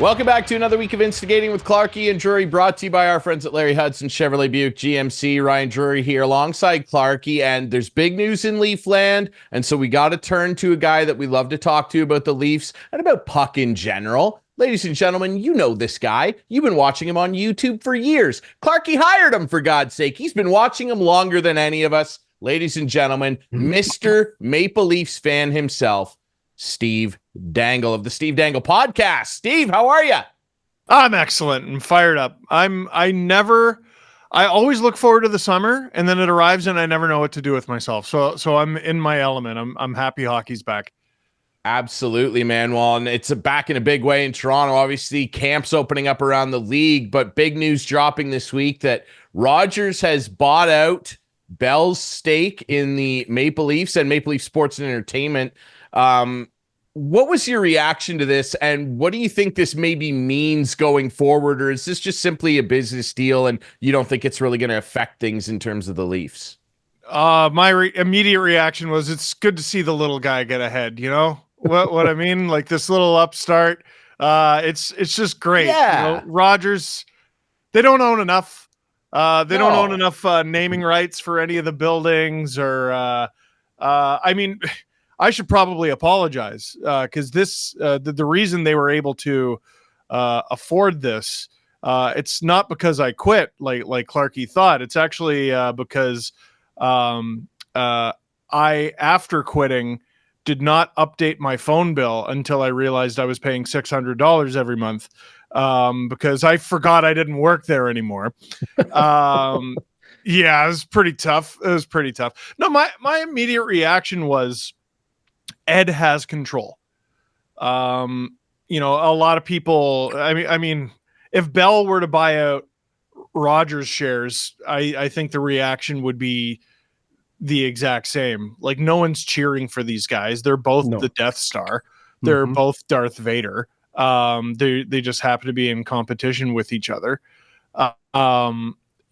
Welcome back to another week of Instigating with Clarkey and Drury, brought to you by our friends at Larry Hudson Chevrolet Buick GMC. Ryan Drury here alongside Clarkey, and there's big news in Leafland, and so we got to turn to a guy that we love to talk to about the Leafs and about puck in general. Ladies and gentlemen, you know this guy. You've been watching him on YouTube for years. Clarkey hired him, for God's sake. He's been watching him longer than any of us. Ladies and gentlemen, Mr. Maple Leafs fan himself, Steve Dangle of the Steve Dangle podcast. Steve, how are you? I'm excellent and fired up. I always look forward to the summer, and then it arrives and I never know what to do with myself. So I'm in my element. I'm happy hockey's back. Absolutely, man. Well, and it's back in a big way in Toronto. Obviously, camps opening up around the league, but big news dropping this week that Rogers has bought out Bell's stake in the Maple Leafs and Maple Leaf Sports and Entertainment. What was your reaction to this, and what do you think this maybe means going forward, or is this just simply a business deal and you don't think it's really going to affect things in terms of the Leafs? My immediate reaction was, it's good to see the little guy get ahead. You know what I mean? Like this little upstart. It's just great. Yeah. You know, Rogers, they don't own enough. They don't own enough naming rights for any of the buildings, or I mean. I should probably apologize because the reason they were able to afford this, it's not because I quit like Clarkey thought. It's actually because I, after quitting, did not update my phone bill until I realized I was paying $600 every month because I forgot I didn't work there anymore. Yeah, it was pretty tough. No, my immediate reaction was, Ed has control. You know, a lot of people, I mean, if Bell were to buy out Rogers shares, I think the reaction would be the exact same. Like, no one's cheering for these guys. They're both the Death Star. They're both Darth Vader. They just happen to be in competition with each other.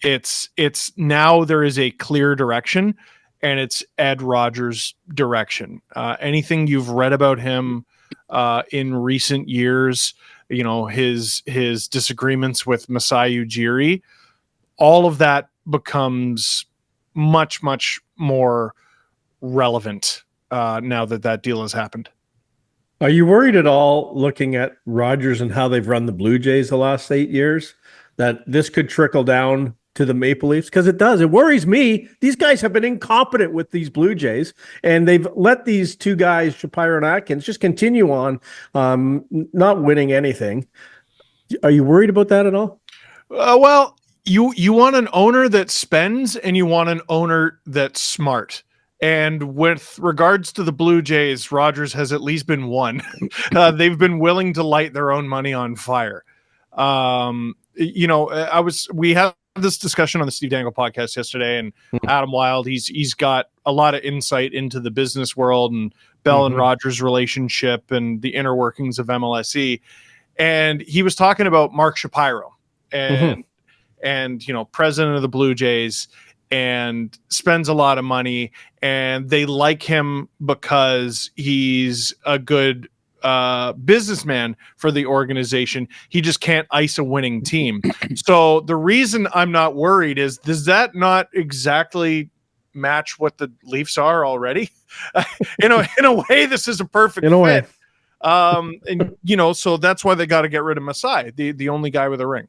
It's now there is a clear direction, and it's Ed Rogers' direction. Anything you've read about him in recent years, you know, his disagreements with Masai Ujiri, all of that becomes much, much more relevant now that deal has happened. Are you worried at all, looking at Rogers and how they've run the Blue Jays the last 8 years, that this could trickle down to the Maple Leafs? Because it does. It worries me. These guys have been incompetent with these Blue Jays, and they've let these two guys, Shapiro and Atkins, just continue on, not winning anything. Are you worried about that at all? Well, you want an owner that spends, and you want an owner that's smart. And with regards to the Blue Jays, Rogers has at least been one. They've been willing to light their own money on fire. You know, we had this discussion on the Steve Dangle podcast yesterday, and Adam Wilde, he's got a lot of insight into the business world and Bell and Rogers' relationship and the inner workings of MLSE. And he was talking about Mark Shapiro and you know, president of the Blue Jays, and spends a lot of money, and they like him because he's a good businessman for the organization. He just can't ice a winning team. So the reason I'm not worried is, does that not exactly match what the Leafs are already? In a way, this is a perfect fit. And you know, so that's why they got to get rid of Masai, the only guy with a ring.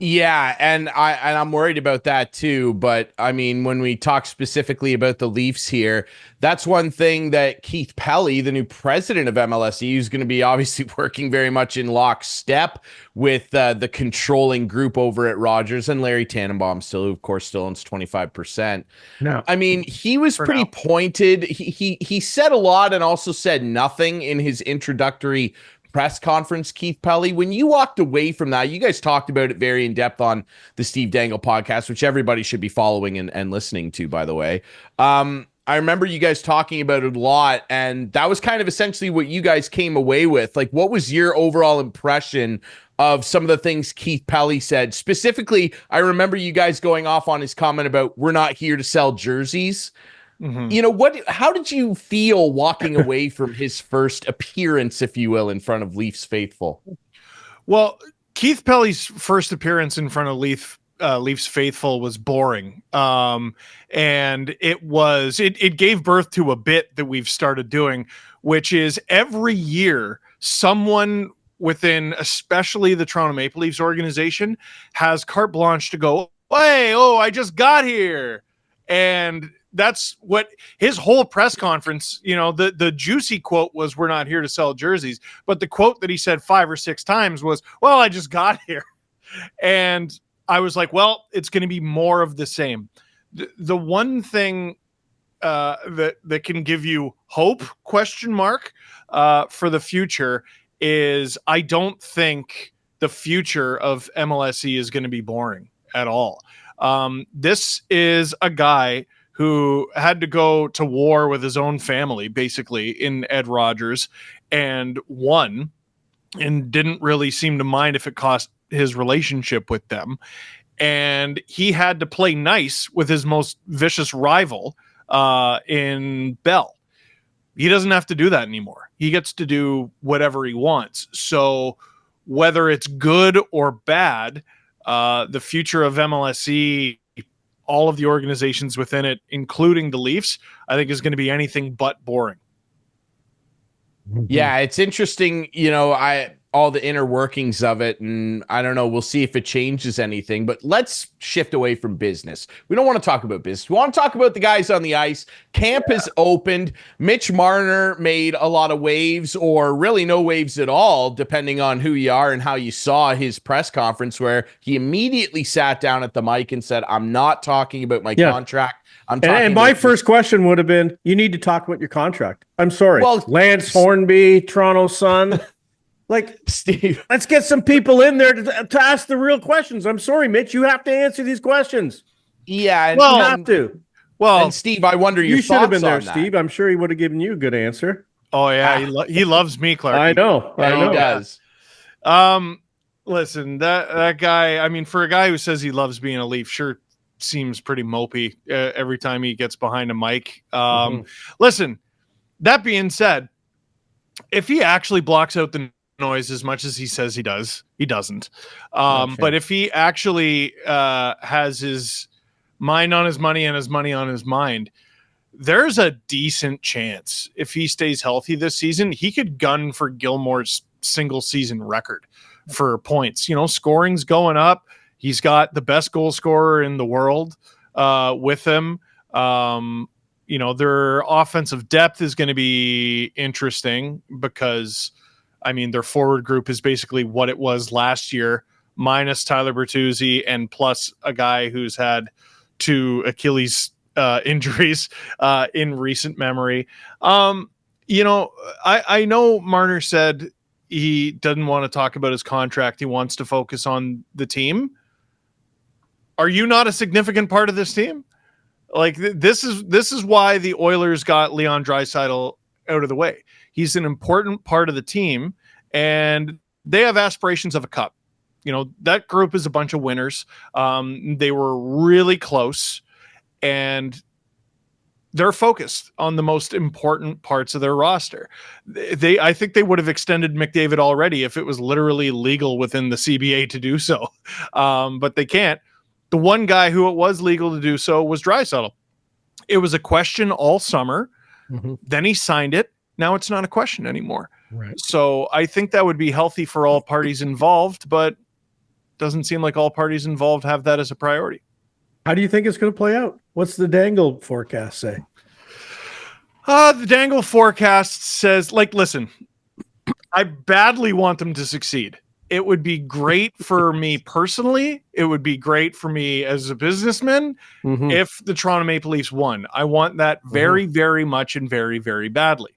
Yeah, and I'm worried about that too. But I mean, when we talk specifically about the Leafs here, that's one thing that Keith Pelly, the new president of MLSE, who's going to be obviously working very much in lockstep with the controlling group over at Rogers, and Larry Tannenbaum still, who of course still owns 25%. No, I mean, he was pretty pointed. He said a lot and also said nothing in his introductory press conference, Keith Pelly. When you walked away from that, you guys talked about it very in depth on the Steve Dangle podcast, which everybody should be following and listening to, by the way. I remember you guys talking about it a lot, and that was kind of essentially what you guys came away with. Like, what was your overall impression of some of the things Keith Pelly said? Specifically, I remember you guys going off on his comment about, we're not here to sell jerseys. You know, how did you feel walking away from his first appearance, if you will, in front of Leafs faithful? Well, Keith Pelly's first appearance in front of Leafs faithful was boring. And it gave birth to a bit that we've started doing, which is every year someone within, especially the Toronto Maple Leafs organization, has carte blanche to go, hey, I just got here. And that's what his whole press conference, the juicy quote was, we're not here to sell jerseys. But the quote that he said 5 or 6 times was, well, I just got here. And I was like, well, it's going to be more of the same. The one thing that can give you hope, for the future is I don't think the future of MLSE is going to be boring at all. This is a guy who had to go to war with his own family, basically, in Ed Rogers, and won, and didn't really seem to mind if it cost his relationship with them. And he had to play nice with his most vicious rival in Bell. He doesn't have to do that anymore. He gets to do whatever he wants. So whether it's good or bad, the future of MLSE, all of the organizations within it, including the Leafs, I think is going to be anything but boring. Yeah, it's interesting, all the inner workings of it, and I don't know, we'll see if it changes anything, but let's shift away from business. We don't want to talk about business. We want to talk about the guys on the ice. Camp has opened. Mitch Marner made a lot of waves, or really no waves at all, depending on who you are and how you saw his press conference, where he immediately sat down at the mic and said, I'm not talking about my contract. And my first question would have been, you need to talk about your contract. I'm sorry. Well, Lance Hornby, Toronto Sun. Like, Steve, let's get some people in there to ask the real questions. I'm sorry, Mitch. You have to answer these questions. Yeah. You have to. Well, and Steve, I wonder your thoughts on that. You should have been there, Steve. I'm sure he would have given you a good answer. Oh, yeah. He loves me, Clark. I know. He does. Listen, that guy, I mean, for a guy who says he loves being a Leaf, sure seems pretty mopey every time he gets behind a mic. Listen, that being said, if he actually blocks out the noise as much as he says he does, he doesn't. But if he actually has his mind on his money and his money on his mind, there's a decent chance if he stays healthy this season, he could gun for Gilmore's single season record for points. Scoring's going up. He's got the best goal scorer in the world with him. Their offensive depth is going to be interesting because, I mean, their forward group is basically what it was last year, minus Tyler Bertuzzi and plus a guy who's had 2 Achilles injuries in recent memory. I know Marner said he doesn't want to talk about his contract. He wants to focus on the team. Are you not a significant part of this team? Like, this is why the Oilers got Leon Draisaitl out of the way. He's an important part of the team, and they have aspirations of a cup. That group is a bunch of winners. They were really close, and they're focused on the most important parts of their roster. I think they would have extended McDavid already if it was literally legal within the CBA to do so, but they can't. The one guy who it was legal to do so was Draisaitl. It was a question all summer. Then he signed it. Now it's not a question anymore. Right. So I think that would be healthy for all parties involved, but doesn't seem like all parties involved have that as a priority. How do you think it's going to play out? What's the Dangle forecast say? The Dangle forecast says, listen, I badly want them to succeed. It would be great for me personally. It would be great for me as a businessman if the Toronto Maple Leafs won. I want that very, very much and very, very badly.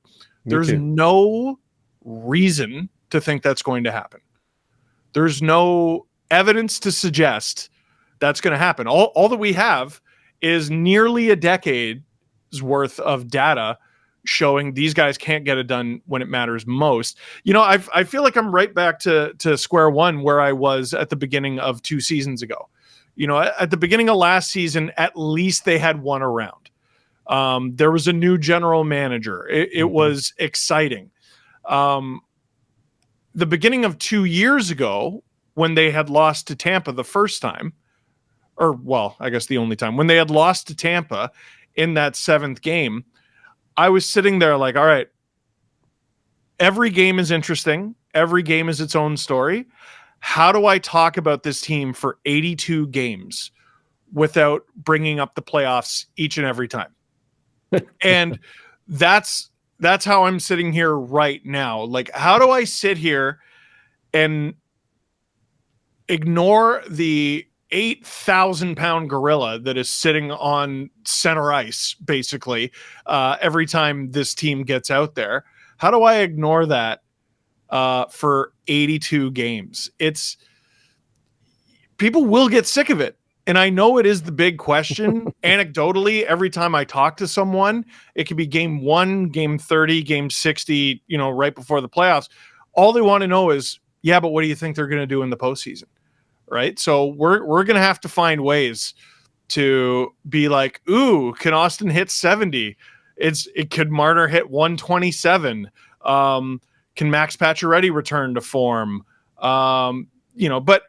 There's no reason to think that's going to happen. There's no evidence to suggest that's going to happen. All that we have is nearly a decade's worth of data showing these guys can't get it done when it matters most. I feel like I'm right back to square one where I was at the beginning of 2 seasons ago. At the beginning of last season, at least they had won a round. There was a new general manager. It was exciting. The beginning of 2 years ago, when they had lost to Tampa the first time, or well, I guess the only time, when they had lost to Tampa in that 7th game, I was sitting there like, all right, every game is interesting. Every game is its own story. How do I talk about this team for 82 games without bringing up the playoffs each and every time? And that's how I'm sitting here right now. Like, how do I sit here and ignore the 8,000-pound gorilla that is sitting on center ice, basically, every time this team gets out there? How do I ignore that for 82 games? People will get sick of it. And I know it is the big question. Anecdotally, every time I talk to someone, it could be game 1, game 30, game 60, right before the playoffs. All they want to know is, yeah, but what do you think they're going to do in the postseason? Right. So we're going to have to find ways to be like, ooh, can Austin hit 70? Could Marner hit 127? Can Max Pacioretty return to form? But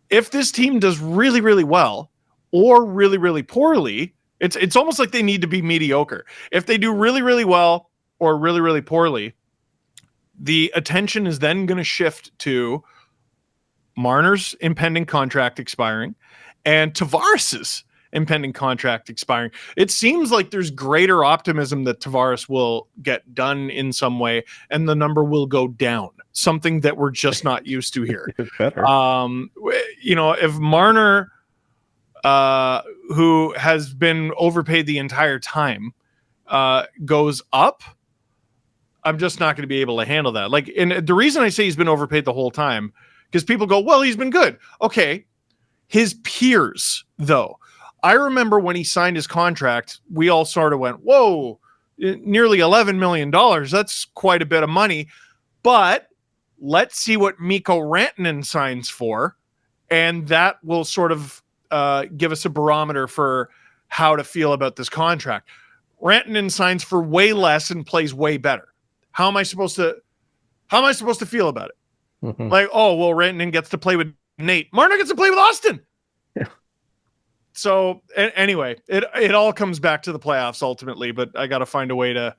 if this team does really, really well or really, really poorly, it's almost like they need to be mediocre. If they do really, really well or really, really poorly, the attention is then going to shift to Marner's impending contract expiring and Tavares's impending contract expiring. It seems like there's greater optimism that Tavares will get done in some way and the number will go down, something that we're just not used to here. Better. If Marner, who has been overpaid the entire time, goes up, I'm just not going to be able to handle that. Like, and the reason I say he's been overpaid the whole time, because people go, well, he's been good. Okay. His peers, though, I remember when he signed his contract, we all sort of went, whoa, nearly $11 million. That's quite a bit of money. But let's see what Mikko Rantanen signs for. And that will sort of give us a barometer for how to feel about this contract. Rantanen signs for way less and plays way better. How am I supposed to feel about it? Mm-hmm. Like, oh, well, Rantanen gets to play with Nate. Marner gets to play with Austin. Yeah. So anyway, it all comes back to the playoffs ultimately, but I got to find a way to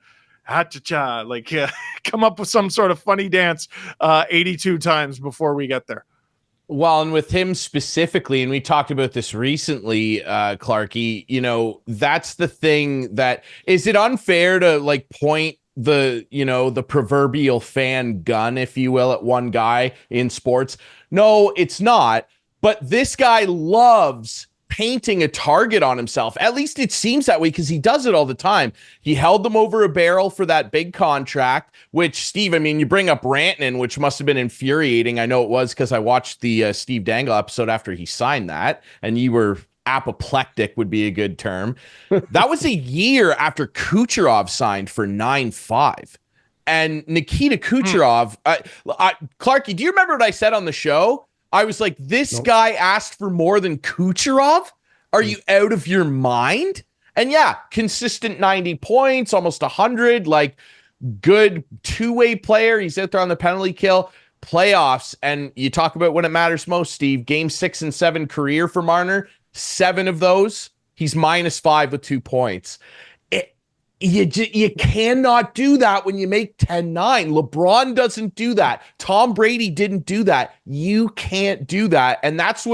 come up with some sort of funny dance 82 times before we get there. Well, and with him specifically, and we talked about this recently, Clarkey, that's the thing that, is it unfair to point the proverbial fan gun, if you will, at one guy in sports? No, it's not. But this guy loves painting a target on himself. At least it seems that way, because he does it all the time. He held them over a barrel for that big contract, which, Steve, I mean, you bring up Rantanen, which must have been infuriating. I know it was, because I watched the Steve Dangle episode after he signed that, and you were apoplectic would be a good term. That was a year after Kucherov signed for 9.5. And Nikita Kucherov, Clarkey, do you remember what I said on the show? I was like, this guy asked for more than Kucherov? Are you out of your mind? And yeah, consistent 90 points, almost 100, good two-way player. He's out there on the penalty kill. Playoffs, and you talk about when it matters most, Steve. Game 6 and 7 career for Marner. 7 of those, he's -5 with 2 points. You cannot do that when you make 10-9. LeBron doesn't do that. Tom Brady didn't do that. You can't do that. And that's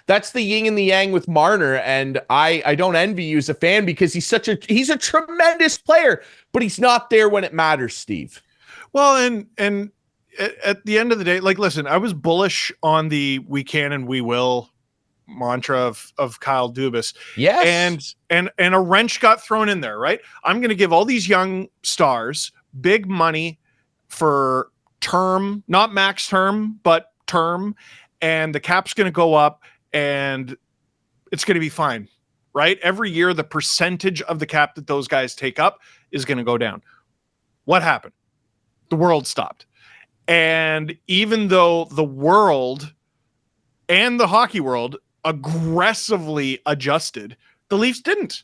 that's the yin and the yang with Marner. And I don't envy you as a fan, because he's a tremendous player, but he's not there when it matters, Steve. Well, and at the end of the day, listen, I was bullish on the we can and we will mantra of Kyle Dubas. Yes. And a wrench got thrown in there, right? I'm going to give all these young stars big money for term, not max term, but term. And the cap's going to go up and it's going to be fine, right? Every year, the percentage of the cap that those guys take up is going to go down. What happened? The world stopped. And even though the world and the hockey world aggressively adjusted, the Leafs didn't.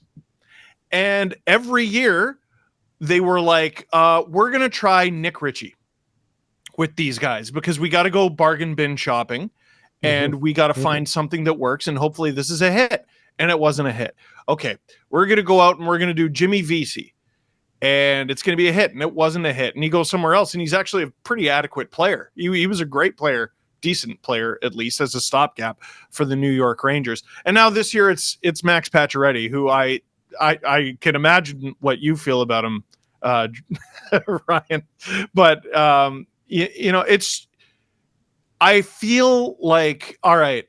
And every year they were like, we're going to try Nick Ritchie with these guys because we got to go bargain bin shopping and we got to find something that works. And hopefully this is a hit. And it wasn't a hit. Okay, we're going to go out and we're going to do Jimmy Vesey. And it's going to be a hit. And it wasn't a hit. And he goes somewhere else. And he's actually a pretty adequate player. He was a great player, decent player, at least as a stopgap for the New York Rangers. And now this year it's Max Pacioretty, who I can imagine what you feel about him, Ryan. But, I feel like, all right,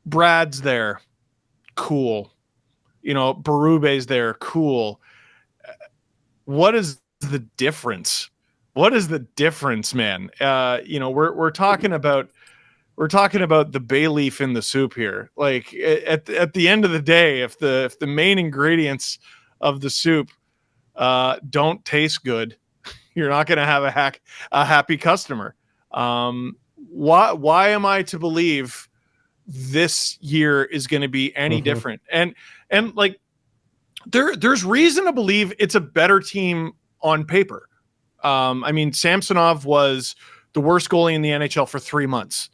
Brad's there. Cool. Berube's there. Cool. What is the difference? What is the difference, man? We're talking about the bay leaf in the soup here. Like at the end of the day, if the main ingredients of the soup don't taste good, you're not going to have a happy customer. Why am I to believe this year is going to be any different? And like there's reason to believe it's a better team on paper. Samsonov was the worst goalie in the NHL for 3 months.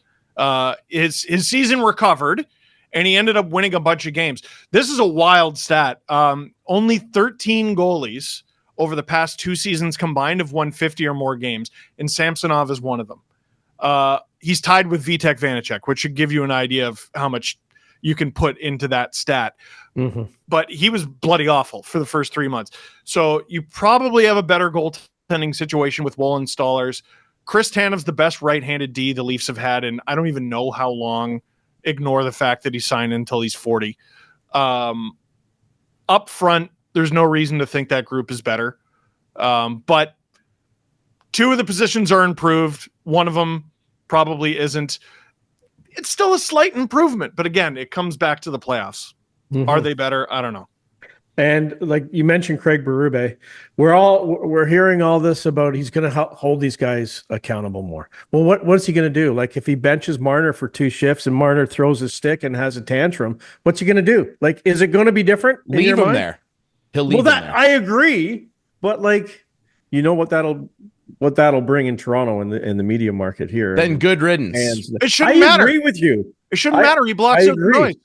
His season recovered and he ended up winning a bunch of games. This is a wild stat. Only 13 goalies over the past 2 seasons combined have won 50 or more games, and Samsonov is one of them. He's tied with Vitek Vanacek, which should give you an idea of how much you can put into that stat. But he was bloody awful for the first 3 months. So you probably have a better goaltending situation with Wolin Stallers. Chris Tanev's the best right-handed D the Leafs have had, and I don't even know how long. Ignore the fact that he signed until he's 40. Up front, there's no reason to think that group is better. But 2 of the positions are improved. One of them probably isn't. It's still a slight improvement, but again, it comes back to the playoffs. Are they better? I don't know. And like you mentioned, Craig Berube, we're hearing all this about he's going to hold these guys accountable more. Well, what's he going to do? Like if he benches Marner for 2 shifts and Marner throws his stick and has a tantrum, what's he going to do? Like, is it going to be different? Leave him there. He'll leave him there. I agree, but like, what that'll bring in Toronto in the media market here. Then good riddance. It shouldn't matter. I agree with you. It shouldn't matter. He blocks out the noise.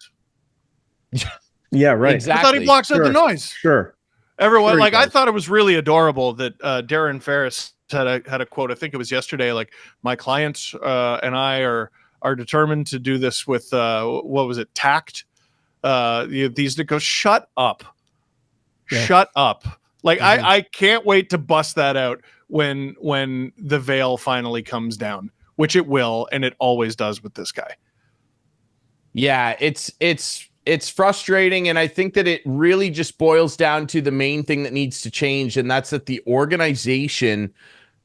Yeah, right. Exactly. I thought he blocks out the noise. Sure. Everyone, I thought it was really adorable that Darren Ferris had a quote. I think it was yesterday. Like, my clients and I are determined to do this with what was it? Tact. These that go, shut up. Yeah. Shut up. Like I can't wait to bust that out when the veil finally comes down, which it will, and it always does with this guy. Yeah, it's frustrating, and I think that it really just boils down to the main thing that needs to change, and that's that the organization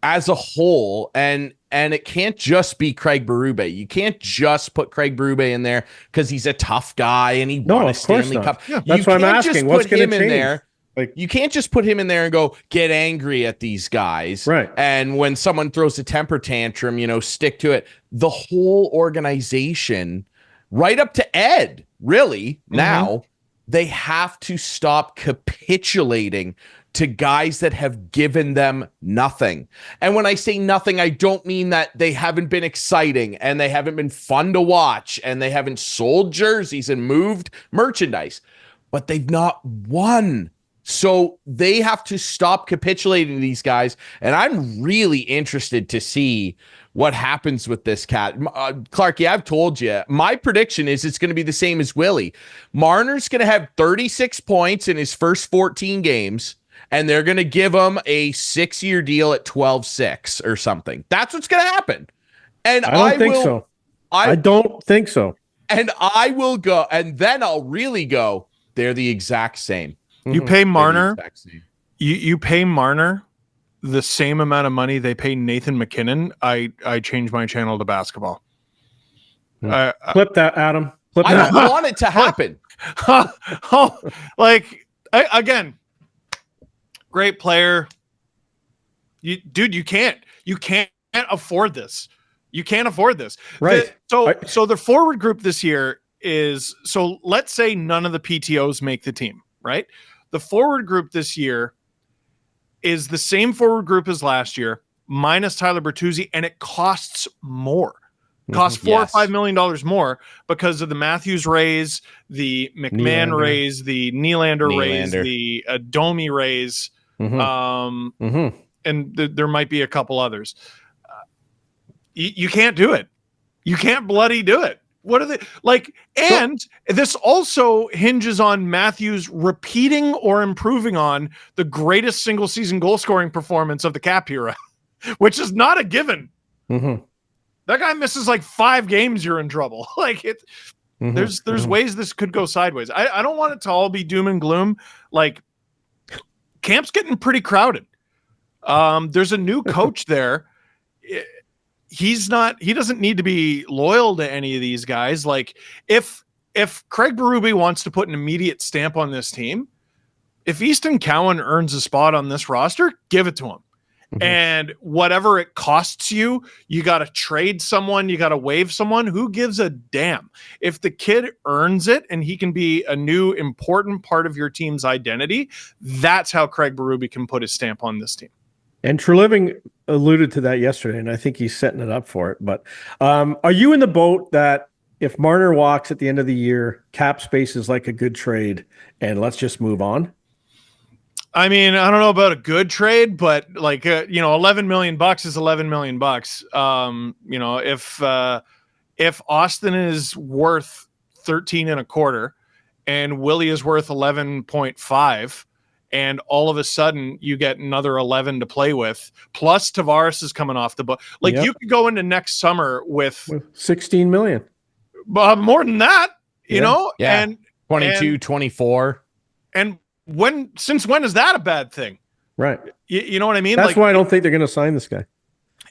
as a whole, and it can't just be Craig Berube. You can't just put Craig Berube in there because he's a tough guy and he won a Stanley Cup. Yeah, that's why I'm asking. What's going to change? There. Like, you can't just put him in there and go get angry at these guys. Right. And when someone throws a temper tantrum, stick to it. The whole organization, right up to Ed, really, now, they have to stop capitulating to guys that have given them nothing. And when I say nothing, I don't mean that they haven't been exciting and they haven't been fun to watch and they haven't sold jerseys and moved merchandise, but they've not won. So they have to stop capitulating to these guys. And I'm really interested to see what happens with this cat. Clarkey, I've told you, my prediction is it's going to be the same as Willie. Marner's going to have 36 points in his first 14 games, and they're going to give him a 6-year deal at 12-6 or something. That's what's going to happen. And I don't think so. I don't think so. And I will go, and then I'll really go, they're the exact same. You pay Marner, you pay Marner the same amount of money they pay Nathan McKinnon. I change my channel to basketball. Clip that, Adam. Clip I that. don't want it to happen. Again, great player. You can't afford this. You can't afford this. Right. So the forward group this year is, so let's say none of the PTOs make the team. right? The forward group this year is the same forward group as last year, minus Tyler Bertuzzi, and it costs more. Costs $4 or $5 million more because of the Matthews raise, the McMahon raise, the Nylander raise, the Domi raise, and there might be a couple others. You can't do it. You can't bloody do it. What are they like? And this also hinges on Matthews repeating or improving on the greatest single season goal scoring performance of the Cap era, which is not a given. That guy misses like 5 games, you're in trouble. Like it, there's ways this could go sideways. I don't want it to all be doom and gloom. Like camp's getting pretty crowded. There's a new coach there. He doesn't need to be loyal to any of these guys. Like if Craig Berube wants to put an immediate stamp on this team, if Easton Cowan earns a spot on this roster, give it to him. And whatever it costs you, you got to trade someone, you got to waive someone. Who gives a damn? If the kid earns it and he can be a new important part of your team's identity, that's how Craig Berube can put his stamp on this team. And Treliving alluded to that yesterday, and I think he's setting it up for it. But are you in the boat that if Marner walks at the end of the year, cap space is like a good trade, and let's just move on? I mean, I don't know about a good trade, but like, $11 million is $11 million. If Austin is worth 13 and a quarter and Willie is worth 11.5, and all of a sudden you get another 11 to play with, plus Tavares is coming off the book. Like you could go into next summer with 16 million, more than that, you know, and 22, 24. And since when is that a bad thing? Right. You know what I mean? That's why I don't think they're going to sign this guy.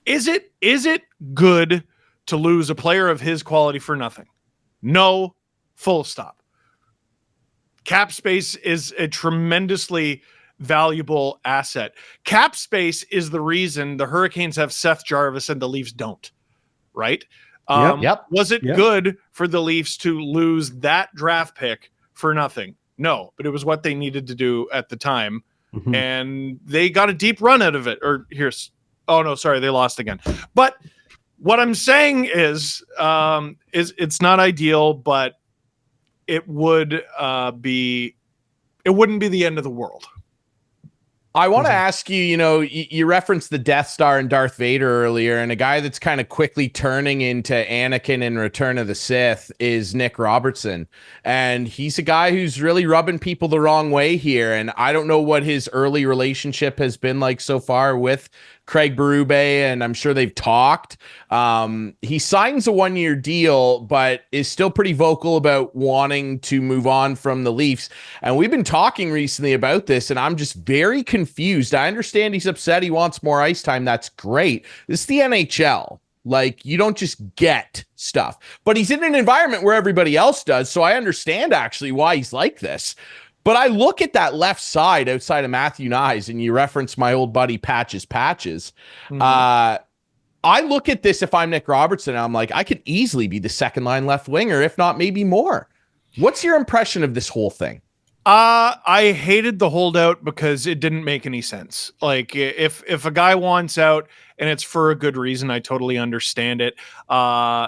Is it good to lose a player of his quality for nothing? No, full stop. Cap space is a tremendously valuable asset. Cap space is the reason the Hurricanes have Seth Jarvis and the Leafs don't, right? Was it good for the Leafs to lose that draft pick for nothing? No, but it was what they needed to do at the time. And they got a deep run out of it. They lost again. But what I'm saying is it's not ideal, but it wouldn't be the end of the world. I want to ask you, you referenced the Death Star and Darth Vader earlier, and a guy that's kind of quickly turning into Anakin in Return of the Sith is Nick Robertson. And he's a guy who's really rubbing people the wrong way here. And I don't know what his early relationship has been like so far with Craig Berube, and I'm sure they've talked. He signs a 1-year deal, but is still pretty vocal about wanting to move on from the Leafs. And we've been talking recently about this, and I'm just very confused. I understand he's upset. He wants more ice time. That's great. This is the NHL. Like, you don't just get stuff. But he's in an environment where everybody else does, so I understand actually why he's like this. But I look at that left side outside of Matthew Nyes, and you reference my old buddy Patches. I look at this if I'm Nick Robertson, and I'm like, I could easily be the second line left winger, if not maybe more. What's your impression of this whole thing? I hated the holdout because it didn't make any sense. Like if a guy wants out and it's for a good reason, I totally understand it.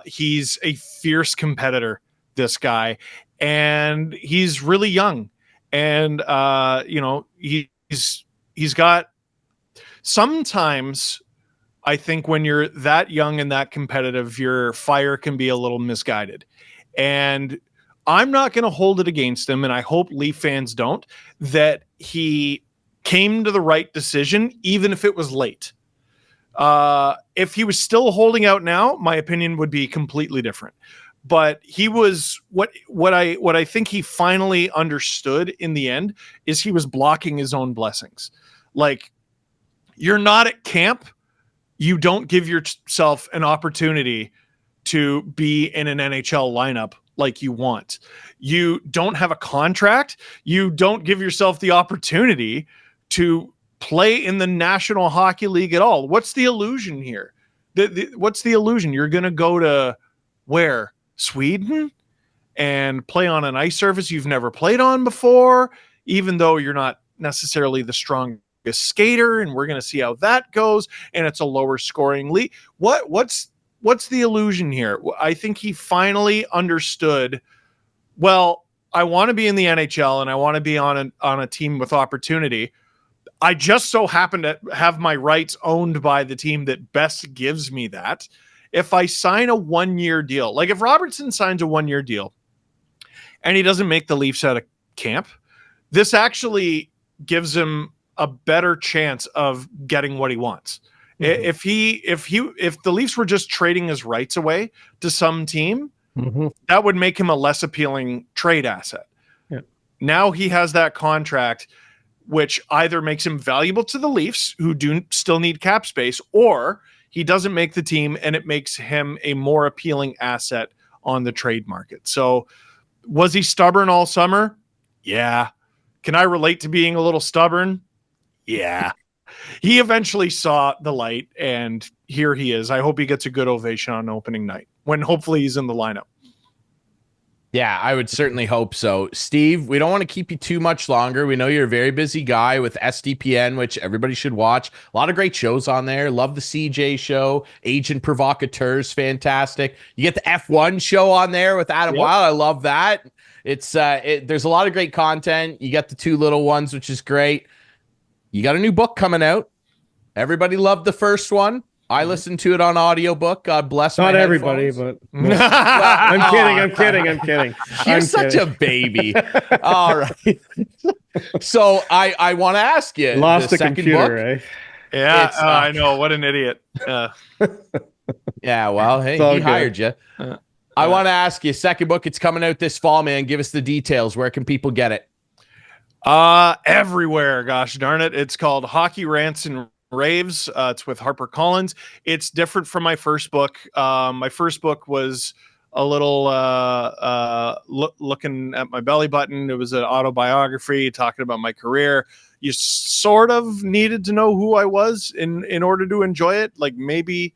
He's a fierce competitor, this guy, and he's really young. And, he's got sometimes I think when you're that young and that competitive, your fire can be a little misguided. And I'm not going to hold it against him, and I hope Leaf fans don't, that he came to the right decision, even if it was late. If he was still holding out now, my opinion would be completely different. But he was what I think he finally understood in the end is he was blocking his own blessings. Like, you're not at camp. You don't give yourself an opportunity to be in an NHL lineup like you want. You don't have a contract. You don't give yourself the opportunity to play in the National Hockey League at all. What's the illusion here? What's the illusion? You're going to go to where? Sweden and play on an ice surface you've never played on before. even though you're not necessarily the strongest skater, and we're going to see how that goes, and it's a lower scoring league. What's the illusion here? I think he finally understood, well, I want to be in the NHL and I want to be on a team with opportunity. I just so happen to have my rights owned by the team that best gives me that. If I sign a 1-year deal, like if Robertson signs a 1-year deal and he doesn't make the Leafs out of camp, this actually gives him a better chance of getting what he wants. Mm-hmm. If the Leafs were just trading his rights away to some team, mm-hmm. that would make him a less appealing trade asset. Yeah. Now he has that contract, which either makes him valuable to the Leafs, who do still need cap space, or he doesn't make the team and it makes him a more appealing asset on the trade market. So was he stubborn all summer? Yeah. Can I relate to being a little stubborn? Yeah. He eventually saw the light, and here he is. I hope he gets a good ovation on opening night, when hopefully he's in the lineup. Yeah, I would certainly hope so. Steve, we don't want to keep you too much longer. We know you're a very busy guy with SDPN, which everybody should watch. A lot of great shows on there. Love the CJ show. Agent Provocateurs, fantastic. You get the F1 show on there with Adam Wild. I love that. It's there's a lot of great content. You got the 2 little ones, which is great. You got a new book coming out. Everybody loved the first one. I listened to it on audiobook. God bless my headphones. Not everybody, but I'm kidding. You're such a baby. All right. So I want to ask you. Lost the computer, book, Yeah, I know. What an idiot. Yeah, well, hey, he hired you. I want to ask you, second book, it's coming out this fall, man. Give us the details. Where can people get it? Everywhere, gosh darn it. It's called Hockey Rants and Raves. It's with HarperCollins. It's different from my first book. My first book was a little looking at my belly button. It was an autobiography talking about my career. You sort of needed to know who I was in order to enjoy it. Like maybe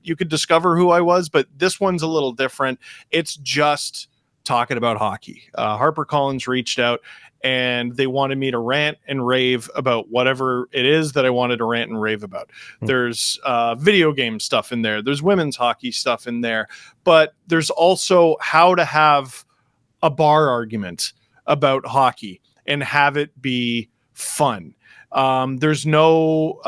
you could discover who I was, but this one's a little different. It's just talking about hockey. HarperCollins reached out and they wanted me to rant and rave about whatever it is that I wanted to rant and rave about. There's video game stuff in there. There's women's hockey stuff in there. But there's also how to have a bar argument about hockey and have it be fun. There's no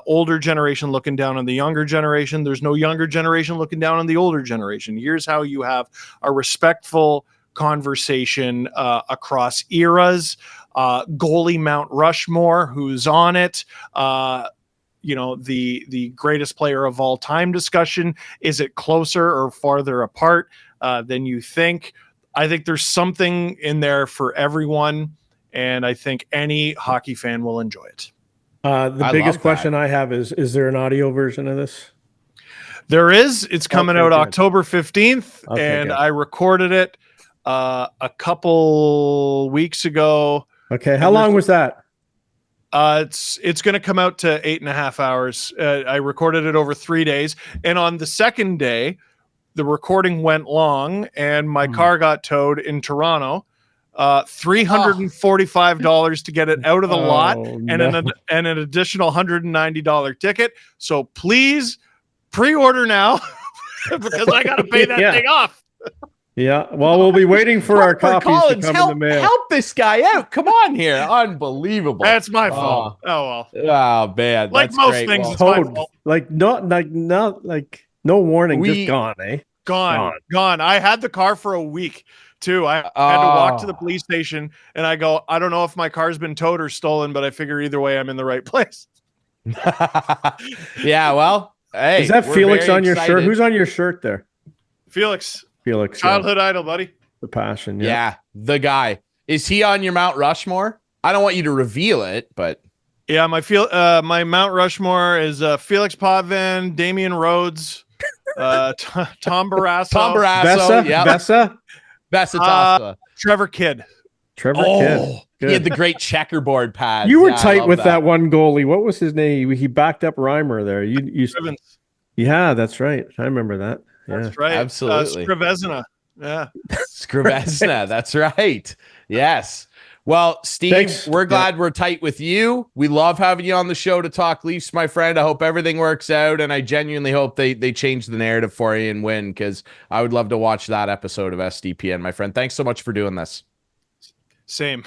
older generation looking down on the younger generation. There's no younger generation looking down on the older generation. Here's how you have a respectful conversation across eras. Goalie Mount Rushmore, who's on it. The greatest player of all time discussion. Is it closer or farther apart than you think? I think there's something in there for everyone, and I think any hockey fan will enjoy it. The biggest question I have is there an audio version of this? There is. It's coming out October 15th, and I recorded it a couple weeks ago. Okay. How long was that? It's going to come out to 8.5 hours. I recorded it over 3 days. And on the second day, the recording went long and my car got towed in Toronto. $345 to get it out of the lot and an additional $190 ticket. So please pre-order now because I got to pay that thing off. Yeah, well, we'll be waiting for our copies to come in the mail. Help this guy out. Come on here. Unbelievable. That's my fault. Oh, well. Oh, man. Like most things, it's my fault. Like, no warning, just gone, eh? Gone. I had the car for a week, too. I had to walk to the police station, and I go, I don't know if my car's been towed or stolen, but I figure either way, I'm in the right place. Yeah, well, hey. Is that Felix on your shirt? Who's on your shirt there? Felix. Childhood idol, buddy. The passion. Yeah, the guy. Is he on your Mount Rushmore? I don't want you to reveal it, but yeah, my Mount Rushmore is Felix Potvin, Damian Rhodes, Tom Barrasso, Vesa, Trevor Kidd. Good. He had the great checkerboard pads. You were tight with that one goalie. What was his name? He backed up Reimer there. Yeah, that's right. I remember that. That's right. Absolutely. Scrivezna. Yeah. Scrivezna. That's right. Yes. Well, Steve, Thanks. we're glad we're tight with you. We love having you on the show to talk Leafs, my friend. I hope everything works out, and I genuinely hope they change the narrative for you and win, because I would love to watch that episode of SDPN, my friend. Thanks so much for doing this. Same.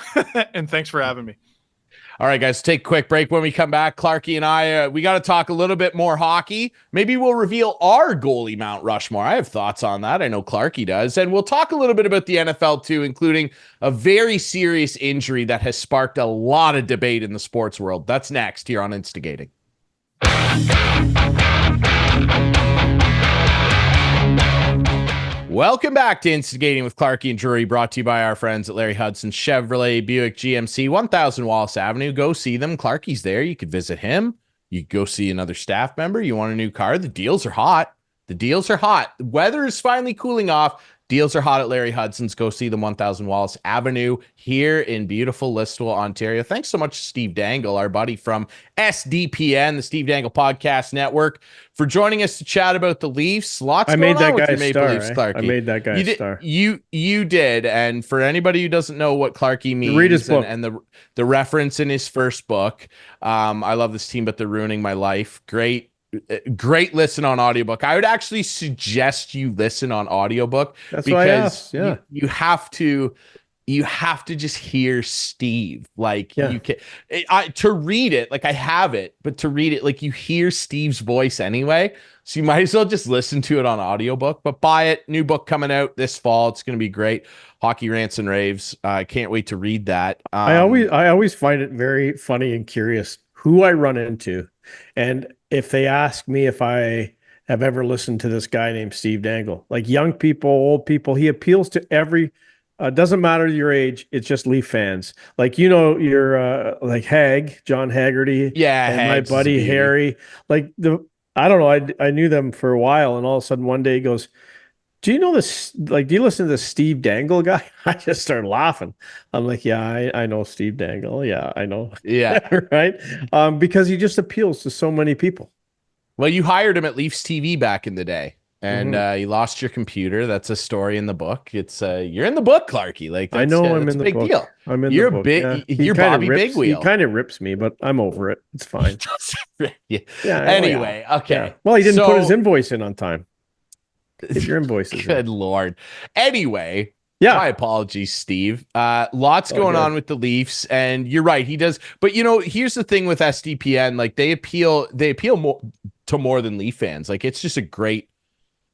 And thanks for having me. All right, guys, take a quick break. When we come back, Clarkey and I, we got to talk a little bit more hockey. Maybe we'll reveal our goalie Mount Rushmore. I have thoughts on that. I know Clarkey does. And we'll talk a little bit about the NFL, too, including a very serious injury that has sparked a lot of debate in the sports world. That's next here on Instigating. Welcome back to Instigating with Clarkey and Drury, brought to you by our friends at Larry Hudson Chevrolet Buick GMC, 1000 Wallace Avenue. Go see them. Clarkey's there. You could visit him. You could go see another staff member. You want a new car? The deals are hot. The deals are hot. The weather is finally cooling off. Deals are hot at Larry Hudson's. Go see them, 1000 Wallace Avenue here in beautiful Listowel, Ontario. Thanks so much to Steve Dangle, our buddy from SDPN, the Steve Dangle Podcast Network, for joining us to chat about the Leafs. Lots going on with your Maple Leafs, Clarkey. I made that guy a star. You did. And for anybody who doesn't know what Clarkey means, read his book. And the reference in his first book, I love this team, but they're ruining my life. Great listen on audiobook. I would actually suggest you listen on audiobook. That's why I asked. Yeah. You have to just hear Steve. Like you can to read it, like I have it, but to read it, like you hear Steve's voice anyway. So you might as well just listen to it on audiobook, but buy it. New book coming out this fall. It's going to be great. Hockey Rants and Raves. I can't wait to read that. I always find it very funny and curious who I run into. And if they ask me if I have ever listened to this guy named Steve Dangle, like young people, old people, he appeals to every, doesn't matter your age. It's just Leaf fans. Like, you're like John Haggerty. Yeah. And my buddy Harry, I don't know. I knew them for a while. And all of a sudden one day he goes, do you know this? Like, do you listen to the Steve Dangle guy? I just started laughing. I'm like, yeah, I know Steve Dangle. Yeah, I know. Yeah. Right. Because he just appeals to so many people. Well, you hired him at Leafs TV back in the day, and you lost your computer. That's a story in the book. It's you're in the book, Clarkey. Like, I know I'm in the big book. Deal. I'm in you're the book. Big. Yeah. You're Bobby Big Wheel. He kind of rips me, but I'm over it. It's fine. Yeah. Anyway, okay. Yeah. Well, he didn't put his invoice in on time. Get your invoices. Good Lord. Anyway, yeah. My apologies, Steve. Lots going on with the Leafs, and you're right. He does, but here's the thing with SDPN. Like they appeal more to more than Leaf fans. Like it's just a great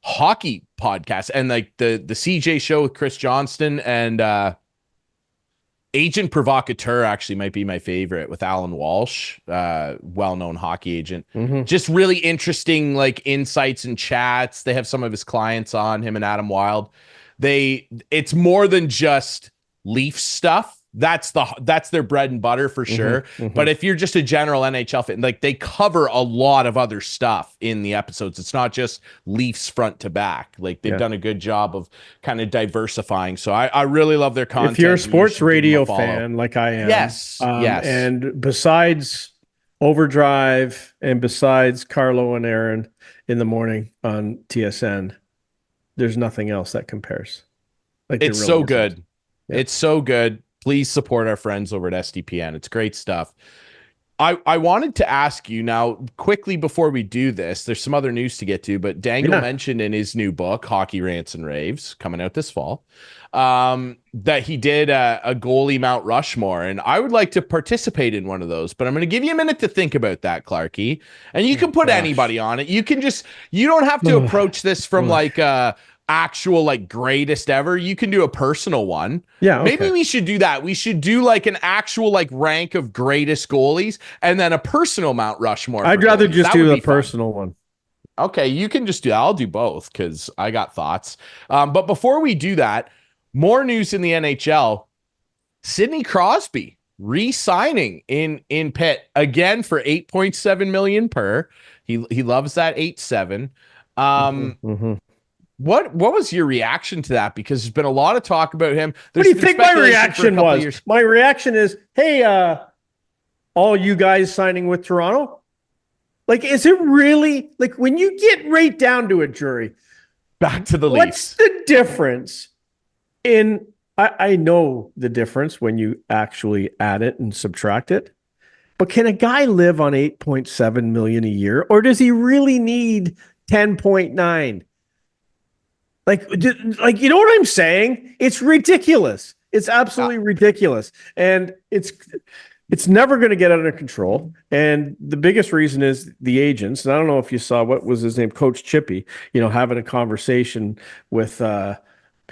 hockey podcast, and like the CJ show with Chris Johnston and Agent Provocateur actually might be my favorite with Alan Walsh, well-known hockey agent. Just really interesting, like insights and chats. They have some of his clients on, him and Adam Wilde. It's more than just Leaf stuff. That's their bread and butter for sure. But if you're just a general NHL fan, like they cover a lot of other stuff in the episodes. It's not just Leafs front to back. Like they've done a good job of kind of diversifying. So I really love their content. If you're a sports radio fan like I am, yes. And besides Overdrive and besides Carlo and Aaron in the morning on TSN, there's nothing else that compares. Like it's so good. Yeah. It's so good. Please support our friends over at SDPN. It's great stuff. I wanted to ask you now quickly before we do this, there's some other news to get to, but Dangle mentioned in his new book, Hockey Rants and Raves, coming out this fall, that he did a goalie Mount Rushmore. And I would like to participate in one of those, but I'm going to give you a minute to think about that, Clarkey. And you can put anybody on it. You don't have to approach this from like actual like greatest ever. You can do a personal one. Yeah. Okay. Maybe we should do that. We should do like an actual like rank of greatest goalies and then a personal Mount Rushmore. I'd rather just do the personal one. Okay, you can just do that. I'll do both because I got thoughts. But before we do that, more news in the NHL. Sidney Crosby re-signing in Pitt again for $8.7 million per. He loves that 8.7. What was your reaction to that? Because there's been a lot of talk about him. What do you think my reaction was? My reaction is, hey, all you guys signing with Toronto? Like, is it really, like, when you get right down to it, Jury, back to the Leafs. What's the difference in I know the difference when you actually add it and subtract it. But can a guy live on 8.7 million a year, or does he really need 10.9? Like, you know what I'm saying? It's ridiculous. It's absolutely ridiculous. And it's never going to get under control. And the biggest reason is the agents. And I don't know if you saw, what was his name? Coach Chippy, having a conversation with,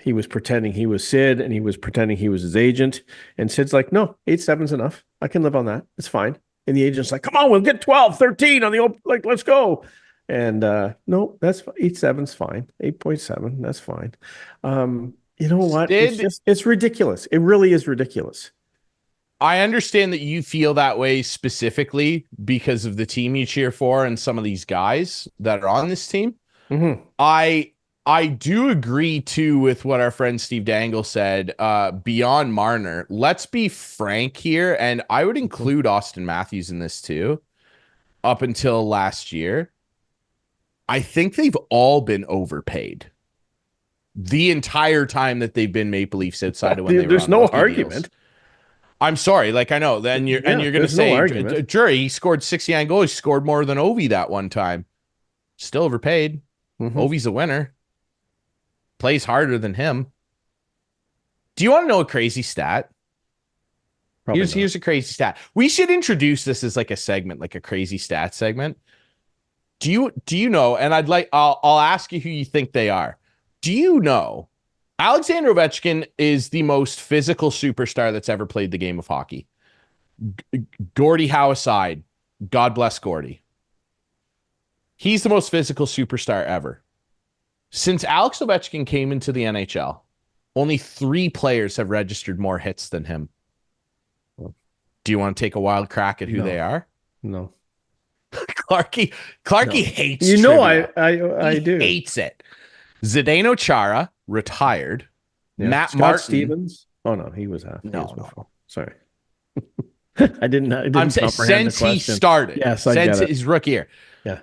he was pretending he was Sid and he was pretending he was his agent. And Sid's like, no, 8.7's enough. I can live on that. It's fine. And the agent's like, come on, we'll get 12, 13 on the open, let's go. And no, that's 8.7's fine. 8.7, that's fine. You know what? It's ridiculous. It really is ridiculous. I understand that you feel that way specifically because of the team you cheer for and some of these guys that are on this team. Mm-hmm. I do agree too with what our friend Steve Dangle said. Beyond Marner, let's be frank here, and I would include Austin Matthews in this too. Up until last year, I think they've all been overpaid the entire time that they've been Maple Leafs outside of when they were. There's no argument. Deals. I'm sorry, I know. Then you're going to say, Jury, he scored 69 goals. He scored more than Ovi that one time. Still overpaid. Mm-hmm. Ovi's a winner. Plays harder than him. Do you want to know a crazy stat? Here's a crazy stat. We should introduce this as a segment, a crazy stat segment. Do you know? And I'll ask you who you think they are. Do you know Alexander Ovechkin is the most physical superstar that's ever played the game of hockey? Gordie Howe aside, God bless Gordie. He's the most physical superstar ever. Since Alex Ovechkin came into the NHL, only 3 players have registered more hits than him. Do you want to take a wild crack at who they are? No. Clarkey hates trivia. I do. Hates it. Zdeno Chara retired. Yeah. Matt Scott Martin. Stevens. Oh no, he was half. No. Sorry. I didn't comprehend since the question. He started. Yes, I get it. Since his rookie year. Yeah.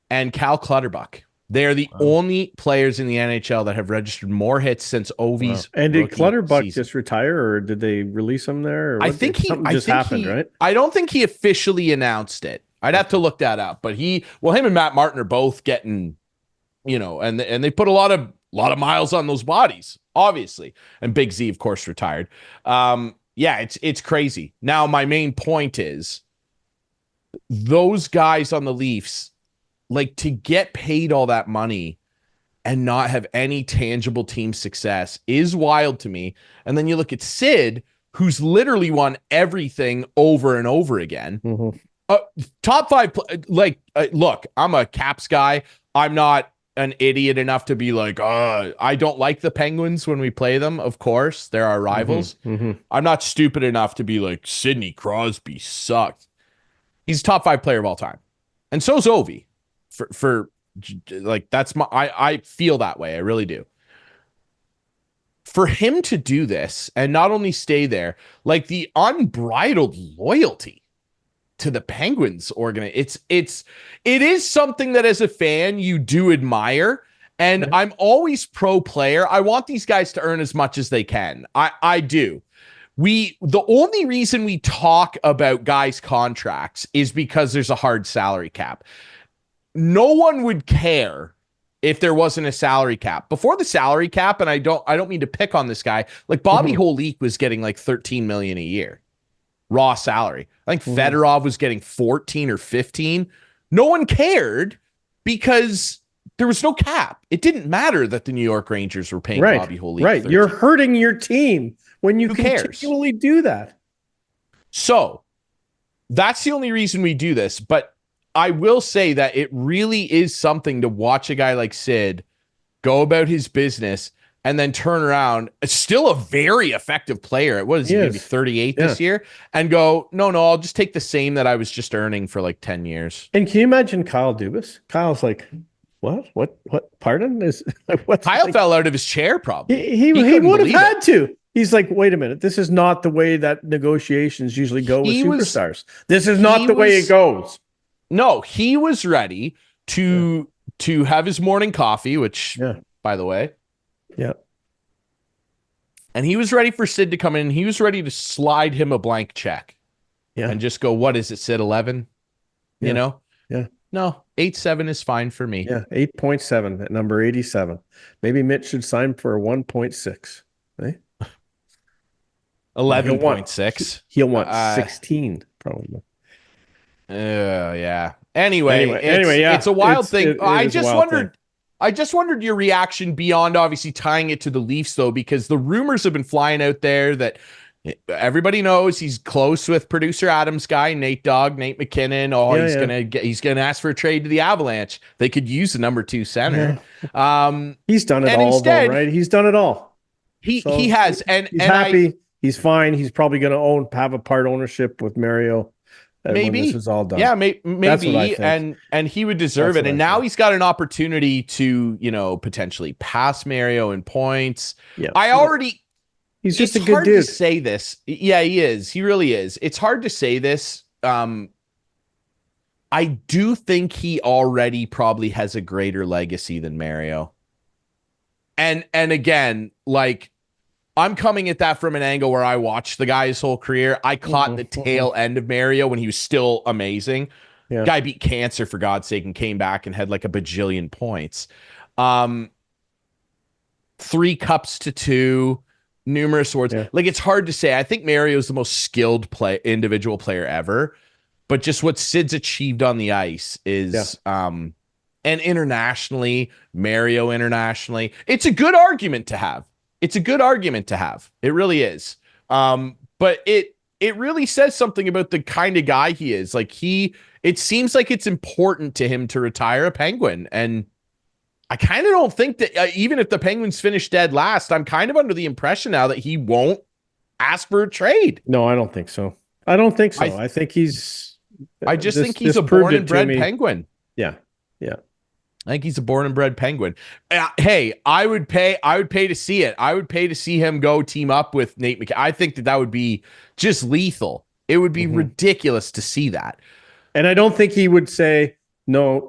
And Cal Clutterbuck. They are the only players in the NHL that have registered more hits since Ovi's. Wow. And did Clutterbuck just retire, or did they release him there? I think happened, right? I don't think he officially announced it. I'd have to look that up. But him and Matt Martin are both getting, and they put a lot of miles on those bodies, obviously. And Big Z, of course, retired. It's crazy. Now, my main point is those guys on the Leafs, to get paid all that money and not have any tangible team success is wild to me. And then you look at Sid, who's literally won everything over and over again. Mm-hmm. Top 5, look, I'm a Caps guy. I'm not an idiot enough to be I don't like the Penguins when we play them. Of course, they're our rivals. Mm-hmm. I'm not stupid enough to be Sidney Crosby sucked. He's a top 5 player of all time. And so's Ovi. That's I feel that way. I really do. For him to do this and not only stay there, the unbridled loyalty to the Penguins it is something that as a fan you do admire. And I'm always pro player. I want these guys to earn as much as they can. I do. The only reason we talk about guys' contracts is because there's a hard salary cap. No one would care if there wasn't a salary cap. Before the salary cap, and I don't mean to pick on this guy, Bobby Holik was getting 13 million a year. Raw salary. I think Fedorov was getting 14 or 15. No one cared because there was no cap. It didn't matter that the New York Rangers were paying Bobby Holik. Right. 13. You're hurting your team when you continually do that. So that's the only reason we do this. But I will say that it really is something to watch a guy like Sid go about his business and then turn around, still a very effective player. What is he, maybe 38 this year? And go, no, I'll just take the same that I was just earning for 10 years. And can you imagine Kyle Dubas? Kyle's like, what, pardon? Kyle fell out of his chair probably. He would have had to. He's like, wait a minute. This is not the way that negotiations usually go with superstars. This is not the way it goes. No, he was ready to have his morning coffee, which, by the way, And he was ready for Sid to come in. He was ready to slide him a blank check. Yeah. And just go, what is it, Sid, 11? Yeah. You know? Yeah. No, 8.7 is fine for me. Yeah, 8.7 at number 87. Maybe Mitch should sign for a 1.6. Right? 11.6. He'll want 16, probably. Yeah. Anyway, yeah. It's a wild thing. I just wondered your reaction beyond obviously tying it to the Leafs, though, because the rumors have been flying out there that everybody knows he's close with producer Adam's guy, Nate McKinnon. He's gonna ask for a trade to the Avalanche. They could use the number 2 center. Yeah. He's done it all, instead, though, right? He's done it all. He has, and he's happy. He's fine. He's probably going to have a part ownership with Mario. Maybe when this is all done. Yeah, maybe, and he would deserve it. And now he's got an opportunity to, potentially pass Mario in points. Yeah, he's just a good dude. It's hard to say this. Yeah, he is. He really is. It's hard to say this. I do think he already probably has a greater legacy than Mario. And again, like, I'm coming at that from an angle where I watched the guy his whole career. I caught the tail end of Mario when he was still amazing. Yeah. Guy beat cancer, for God's sake, and came back and had like a bajillion points. 3 cups to 2, numerous awards. Yeah. Like, it's hard to say. I think Mario's the most skilled individual player ever. But just what Sid's achieved on the ice is... and internationally, Mario internationally, it's a good argument to have. It really is. But it really says something about the kind of guy he is. Like, it seems like it's important to him to retire a Penguin. And I kind of don't think that even if the Penguins finish dead last, I'm kind of under the impression now that he won't ask for a trade. No, I don't think so. I think he's... I just think he's a born and bred Penguin. Yeah. I think he's a born and bred Penguin. Hey, I would pay to see it. I would pay to see him go team up with Nate McKinnon. I think that would be just lethal. It would be ridiculous to see that. And I don't think he would say, no,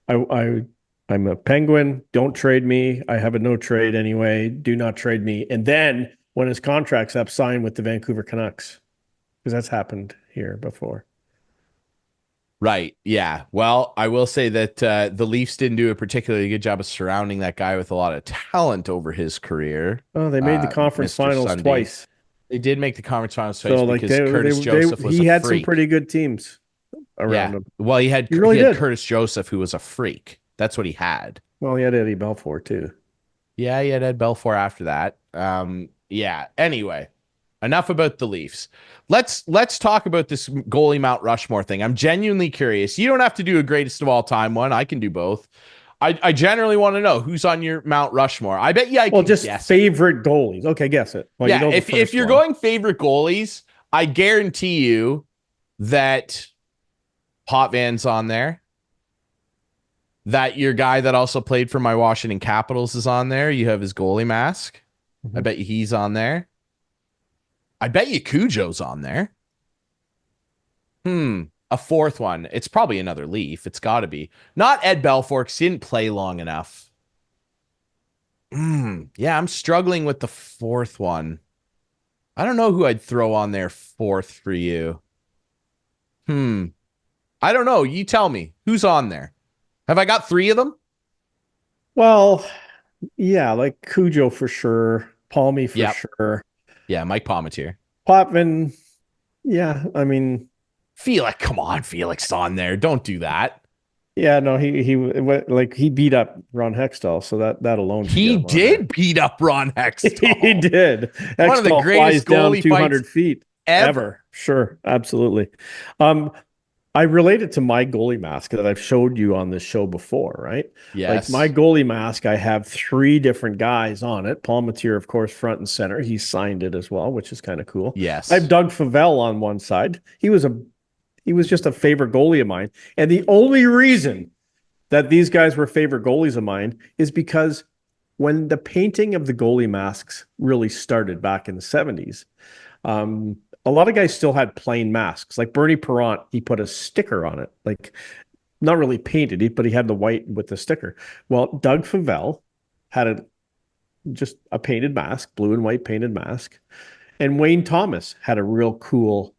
I'm a Penguin. Don't trade me. I have a no trade anyway. Do not trade me. And then when his contract's up, sign with the Vancouver Canucks. Because that's happened here before. Right. Yeah. Well, I will say that the Leafs didn't do a particularly good job of surrounding that guy with a lot of talent over his career. Oh, they made the conference finals Sunday. Twice. They did make the conference finals twice because Curtis Joseph was a freak. He had some pretty good teams around him. Well, he had Curtis Joseph, who was a freak. That's what he had. Well, he had Eddie Belfour, too. Yeah, he had Ed Belfour after that. Anyway. Enough about the Leafs. Let's talk about this goalie Mount Rushmore thing. I'm genuinely curious. You don't have to do a greatest of all time one. I can do both. I generally want to know who's on your Mount Rushmore. I bet you I can just guess favorite goalies. Okay, guess it. Well, yeah, if you're going favorite goalies, I guarantee you that Potvin's on there. That your guy that also played for my Washington Capitals is on there. You have his goalie mask. I bet you he's on there. I bet you Cujo's on there. A fourth one. It's probably another Leaf. It's got to be. Not Ed Belfour, because he didn't play long enough. Yeah, I'm struggling with the fourth one. I don't know who I'd throw on there fourth for you. I don't know. You tell me. Who's on there? Have I got 3 of them? Well, yeah, like Cujo for sure. Palmy for sure. Yeah, Mike Palmetier. Potvin, yeah, I mean... Felix, come on, Felix is on there. Don't do that. Yeah, no, he beat up Ron Hextall, so that alone... He did beat up Ron Hextall. He did. Hextall one of the greatest goalie down 200 feet ever. Sure, absolutely. I relate it to my goalie mask that I've showed you on this show before, right? Yes. Like my goalie mask, I have 3 different guys on it. Palmetier, of course, front and center. He signed it as well, which is kind of cool. Yes. I have Doug Favell on one side. He was just a favorite goalie of mine. And the only reason that these guys were favorite goalies of mine is because when the painting of the goalie masks really started back in the 70s, a lot of guys still had plain masks. Like Bernie Parent, he put a sticker on it, like not really painted, but he had the white with the sticker. Well, Doug Favell had just a painted mask, blue and white painted mask. And Wayne Thomas had a real cool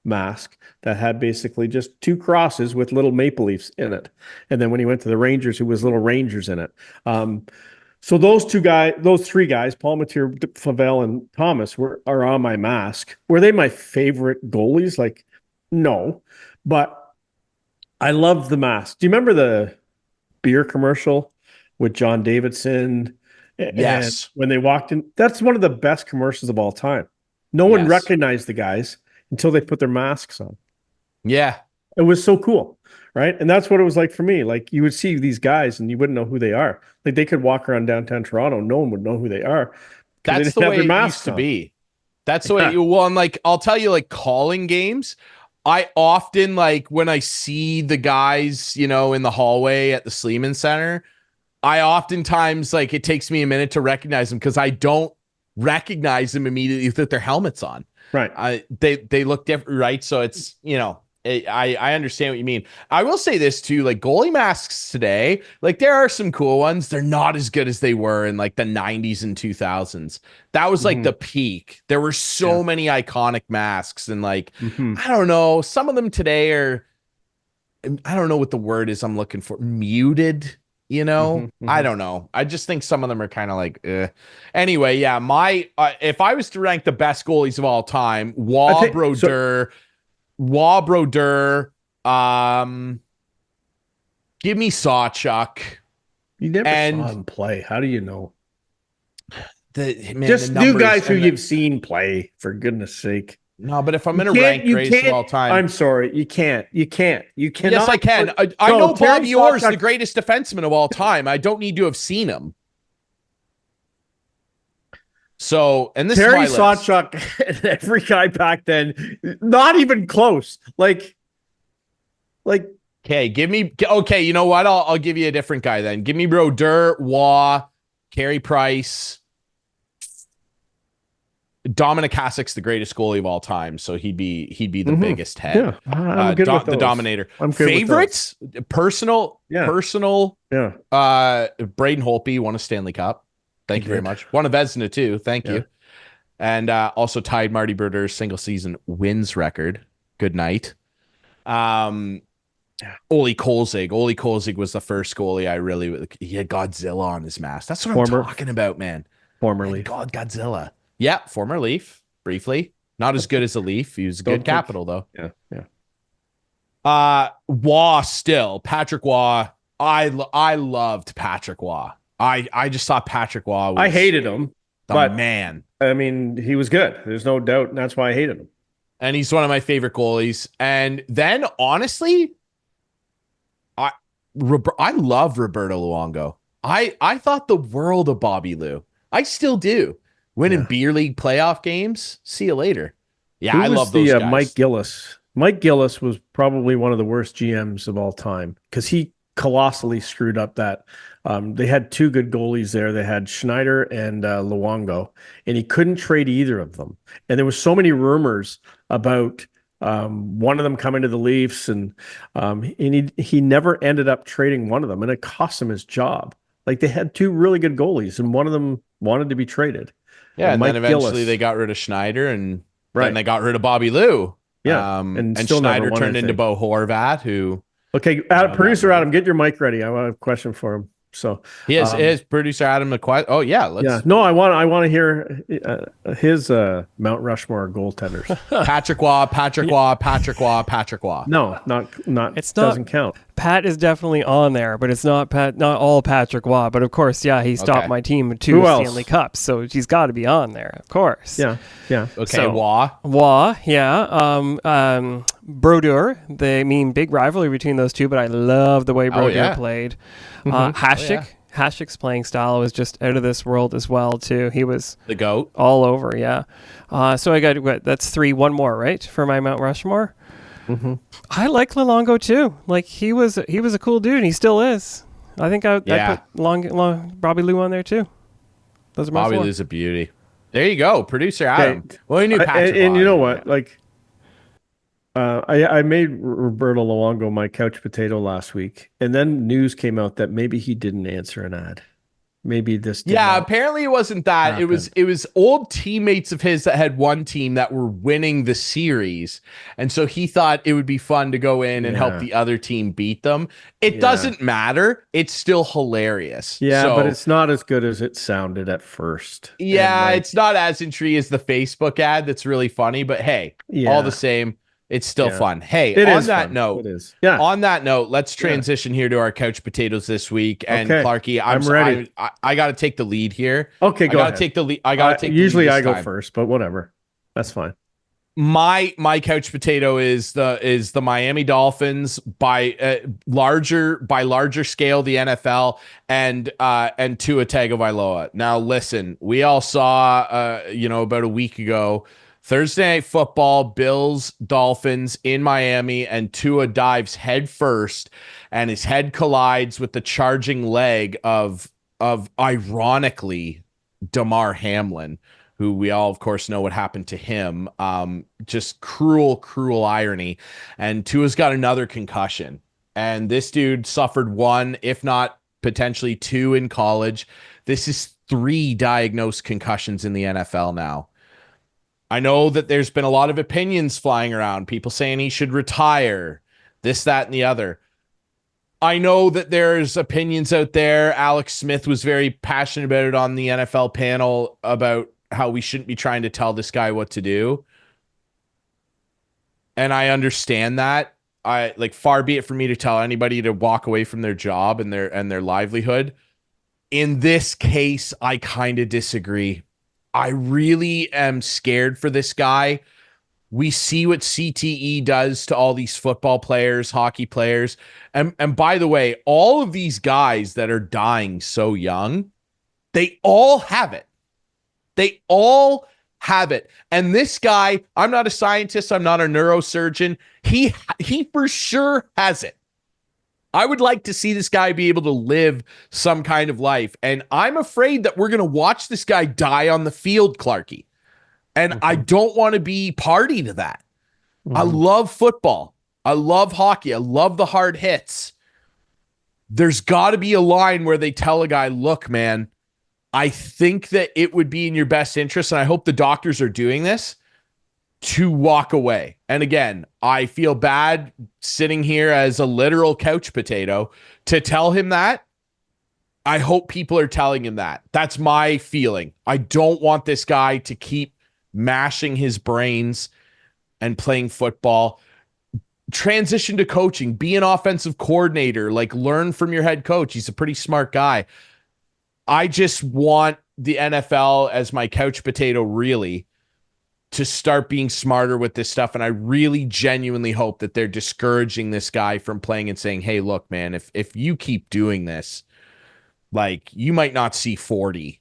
mask that had basically just two crosses with little maple leafs in it. And then when he went to the Rangers, it was little Rangers in it. So those three guys, Paul Matier, Favell, and Thomas are on my mask. Were they my favorite goalies? Like, no, but I loved the mask. Do you remember the beer commercial with John Davidson? Yes. And when they walked in, that's one of the best commercials of all time. No one recognized the guys until they put their masks on. Yeah. It was so cool, right? And that's what it was like for me. Like, you would see these guys and you wouldn't know who they are. Like, they could walk around downtown Toronto, no one would know who they are. That's the way it used to be. That's the way well, and like, I'll tell you, like, calling games, I often, like, when I see the guys, in the hallway at the Sleeman Center, I oftentimes, like, it takes me a minute to recognize them because I don't recognize them immediately with their helmets on. Right. They look different, right? So it's, I understand what you mean. I will say this too, like, goalie masks today, like, there are some cool ones. They're not as good as they were in like the 90s and 2000s. That was like the peak. There were so many iconic masks, and like, I don't know, some of them today are, I don't know what the word is I'm looking for, muted. I don't know. I just think some of them are kind of like, Anyway, yeah, my if I was to rank the best goalies of all time, Brodeur, give me Sawchuk. You never saw him play. How do you know? The new guys who you've seen play, for goodness sake. No, but if I'm going to rank greatest of all time, I'm sorry, you can't. You cannot. Yes, I can. I know Bobby Orr's the greatest defenseman of all time. I don't need to have seen him. So, and this Terry is my Sawchuk and every guy back then, not even close. Like. Okay, you know what? I'll give you a different guy then. Give me Brodeur, Waugh, Carey Price. Dominic Hasek's the greatest goalie of all time, so he'd be the biggest head. Yeah, I'm good with those. The Dominator. I'm good Favorites, personal. Yeah. Braden Holtby won a Stanley Cup. Thank you very much. Won a Vezina too. Thank you. And also tied Marty Brodeur's single season wins record. Good night. Ole Kolzig. Ole Kolzig was the first goalie he had Godzilla on his mask. That's what I'm talking about, man. Former Leaf. God, Godzilla. Yeah, former Leaf, briefly. Not as good as a Leaf. He was a good capital, though. Yeah. Waugh still. Patrick Waugh. I loved Patrick Waugh. I just thought Patrick Waugh was... I hated him. But man. I mean, he was good. There's no doubt, and that's why I hated him. And he's one of my favorite goalies. And then, honestly, I love Roberto Luongo. I thought the world of Bobby Lou. I still do. Winning beer league playoff games. See you later. Yeah, I love those guys. Mike Gillis. Mike Gillis was probably one of the worst GMs of all time because he colossally screwed up that. They had two good goalies there. They had Schneider and Luongo, and he couldn't trade either of them. And there was so many rumors about one of them coming to the Leafs, and he never ended up trading one of them, and it cost him his job. Like, they had two really good goalies, and one of them wanted to be traded. Yeah, and then eventually they got rid of Schneider, and then they got rid of Bobby Lou. Yeah, and Schneider turned into Bo Horvat, who... Okay, producer Adam, get your mic ready. I have a question for him. So he is producer Adam McQuaid. Oh yeah, No, I want to hear his Mount Rushmore goaltenders. Patrick Waugh. No, not. It doesn't count. Pat is definitely on there, but it's not all Patrick Waugh. But of course, he stopped my team with two Stanley Cups, so he's got to be on there, of course. Yeah. Okay, so, Waugh, yeah. Brodeur, big rivalry between those two, but I love the way Brodeur played. Hasek's playing style was just out of this world as well too. He was the GOAT all over. Yeah. So I got that's 3. One more, right, for my Mount Rushmore. I like Luongo too. Like, he was a cool dude, and he still is. I think I put Bobby Lou on there too. Those are my Bobby 4. Lou's a beauty. There you go, producer Adam. Okay. Well, you knew Patrick. And you know what? Like, I made Roberto Luongo my couch potato last week, and then news came out that maybe he didn't answer an ad. maybe this. Yeah, apparently it wasn't that. happen. It was old teammates of his that had one team that were winning the series. And so he thought it would be fun to go in and help the other team beat them. It doesn't matter. It's still hilarious. Yeah, but it's not as good as it sounded at first. Yeah, it's not as intriguing as the Facebook ad that's really funny, but hey, all the same, it's still fun. Hey, on that note, on that note, let's transition here to our couch potatoes this week. And Clarkey, I'm ready. I got to take the lead here. Okay, go ahead. Take the lead. I got to take. Usually the lead I go first, but whatever, that's fine. My couch potato is the Miami Dolphins by larger scale, the NFL, and Tua Tagovailoa. Now listen, we all saw about a week ago, Thursday Night Football, Bills, Dolphins in Miami, and Tua dives head first, and his head collides with the charging leg of ironically Damar Hamlin, who we all, of course, know what happened to him. Just cruel irony. And Tua's got another concussion. And this dude suffered one, if not potentially two in college. This is 3 diagnosed concussions in the NFL now. I know that there's been a lot of opinions flying around, people saying he should retire, this, that, and the other. I know that there's opinions out there. Alex Smith was very passionate about it on the NFL panel about how we shouldn't be trying to tell this guy what to do. And I understand that. Far be it for me to tell anybody to walk away from their job and their livelihood. In this case, I kind of disagree. I really am scared for this guy. We see what CTE does to all these football players, hockey players. And by the way, all of these guys that are dying so young, they all have it. They all have it. And this guy, I'm not a scientist, I'm not a neurosurgeon. He for sure has it. I would like to see this guy be able to live some kind of life. And I'm afraid that we're going to watch this guy die on the field, Clarkey. And I don't want to be party to that. I love football. I love hockey. I love the hard hits. There's got to be a line where they tell a guy, look, man, I think that it would be in your best interest, and I hope the doctors are doing this, to walk away. And again, I feel bad sitting here as a literal couch potato to tell him that. I hope people are telling him that. That's my feeling. I don't want this guy to keep mashing his brains and playing football. Transition to coaching, be an offensive coordinator, learn from your head coach. He's a pretty smart guy. I just want the NFL as my couch potato really to start being smarter with this stuff. And I really genuinely hope that they're discouraging this guy from playing and saying, hey, look, man, if you keep doing this, you might not see 40.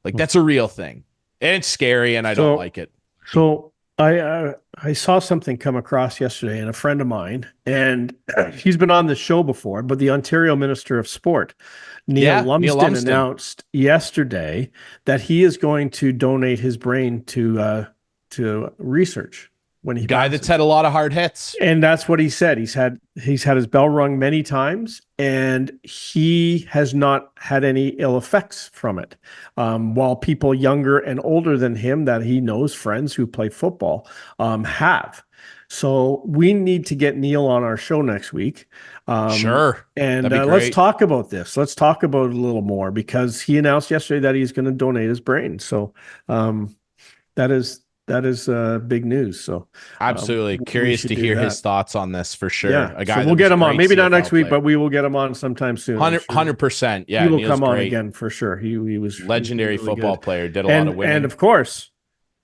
That's a real thing. And it's scary, and I don't like it. So I saw something come across yesterday, and a friend of mine, and he's been on the show before, but the Ontario Minister of Sport, Neil Lumsden, announced yesterday that he is going to donate his brain to research when he guy that's had a lot of hard hits. And that's what he said. He's had his bell rung many times, and he has not had any ill effects from it. While people younger and older than him that he knows, friends who play football, have. So we need to get Neil on our show next week. Sure. And let's talk about this. Let's talk about it a little more, because he announced yesterday that he's going to donate his brain. So that is big news. So absolutely curious to hear his thoughts on this for sure. Yeah. A guy so we'll get him on. Maybe not next week, but we will get him on sometime soon. 100%. Yeah. He will come on again for sure. He was legendary really football good. player. Did a lot of winning. And of course,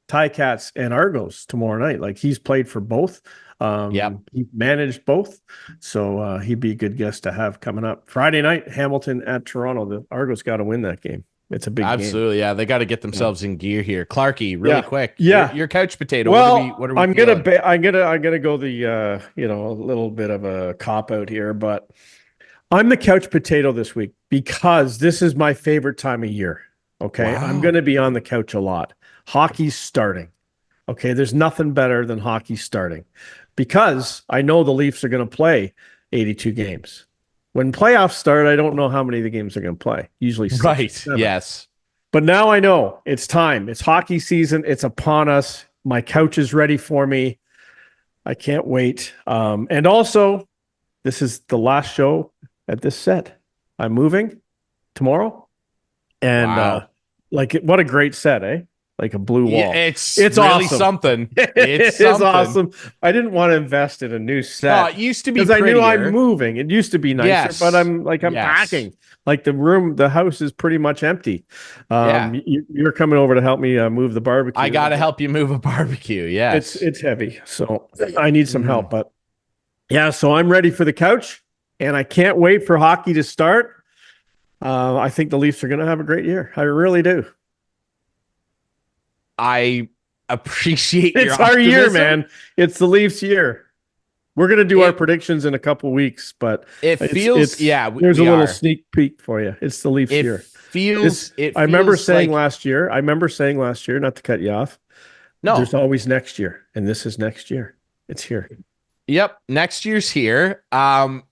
Ticats and Argos tomorrow night. He's played for both. He managed both. So he'd be a good guest to have coming up. Friday night, Hamilton at Toronto. The Argos got to win that game. It's a big Absolutely, game. Yeah. They got to get themselves in gear here. Clarkey, really quick. Yeah. Your couch potato. Well, what are we I'm gonna go the a little bit of a cop out here, but I'm the couch potato this week because this is my favorite time of year. Okay. Wow. I'm gonna be on the couch a lot. Hockey's starting. Okay. There's nothing better than hockey starting, because I know the Leafs are gonna play 82 games. When playoffs start, I don't know how many of the games are going to play. Usually 6 or Right. 7. Yes. But now I know it's time. It's hockey season. It's upon us. My couch is ready for me. I can't wait. And also, this is the last show at this set. I'm moving tomorrow. And Wow. what a great set, eh? Like a blue wall. Yeah, it's It's really awesome. something. It It's is something. awesome. I didn't want to invest in a new Oh, set it used to be because I knew I'm prettier. moving. It used to be nicer, Yes. but I'm Yes. packing. Like the house is pretty much empty. Yeah. You're coming over to help me move the barbecue. I got to help you move a barbecue. Yes. It's heavy, so I need some Mm. help. But yeah, so I'm ready for the couch, and I can't wait for hockey to start. I think the Leafs are going to have a great year. I really do. I appreciate your It's our year, optimism. man. It's the Leafs' year. We're going to do our predictions in a couple weeks, but It feels, there's a little sneak peek for you. It's the Leafs' It year. feels. I remember feels saying like- last year, not to cut you off. No. There's always next year, and this is next year. It's here. Yep, next year's here.